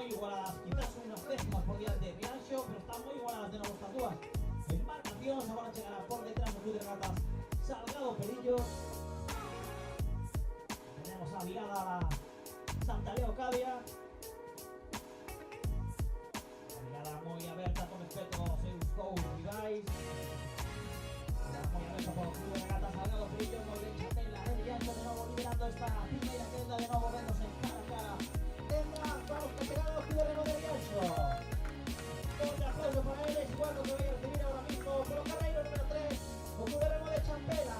muy igualadas, quizás unas décimas por delante de Riancho, pero están muy igualadas de nuevo estas duas. En marcación se van a llegar por detrás del Club de Regatas Salgado Perillo. Tenemos a Vigada a la Santa Leocadia. La Vigada muy abierta con respeto a Zeus Go Rivais. Muy abierta por el Club de Regatas Salgado Perillo. Muy bien Chatela, Riancho de nuevo liberando esta primera queda de nuevo viéndose en cara a cara. Vamos que llegado el Club de Remo de Riancho. Un aplauso para él, es igual lo que voy a recibir ahora mismo por Carreiro número 3, con Club de Remo de Champela.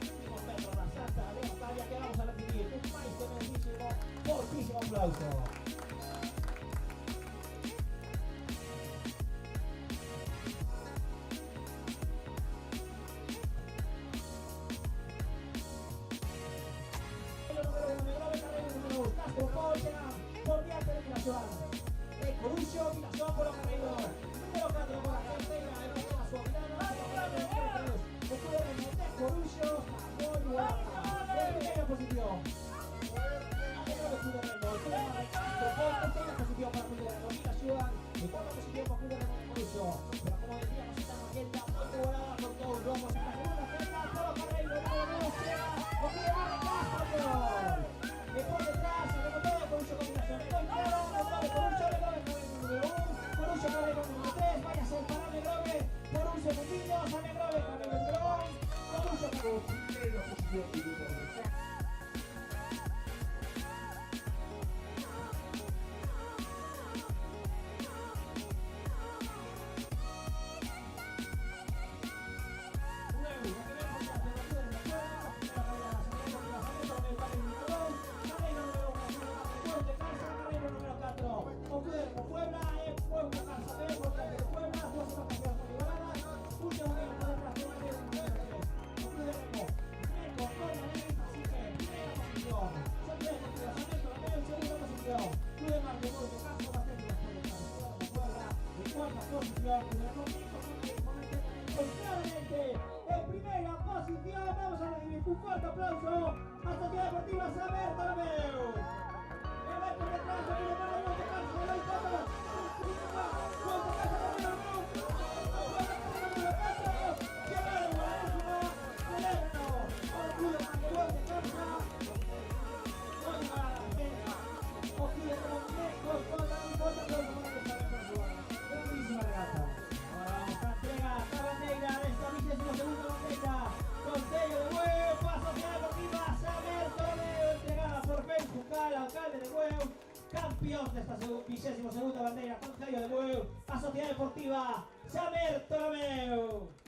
Últimos metros de la Santa Leocadia que vamos a recibir un maestro fortísimo aplauso. Por diante de Vilasoa, Corucho, Vilasoa por los Carreiros, número 4 por la tercera, el que a su mirada, de Corucho, muy guapa, en primera posición. Tercera posición para Club de Remo Vilasoa, y cuarta posición para Club de Remo de Corucho. Pero como decíamos, esta maqueta muy volada por todos los lomos, esta segunda celda por los Carreiros, número 2, con Club de Remo de Castellón. Y por detrás, se remontó de Corucho combinación. Corucho cabe con número 3. Vaya a ser para Negrove por un segundillo. Sale Negrove, cabe el dron. Corucho cabe. Primera posición. En primera posición vamos a recibir un fuerte aplauso a Sociedad Deportiva Saber Tarameu. Por detrás de la mano de Carlos de la alcalde de Bueu, campeón de esta 22ª bandera, Concello de Bueu, a Sociedad Deportiva Saber Tarameu.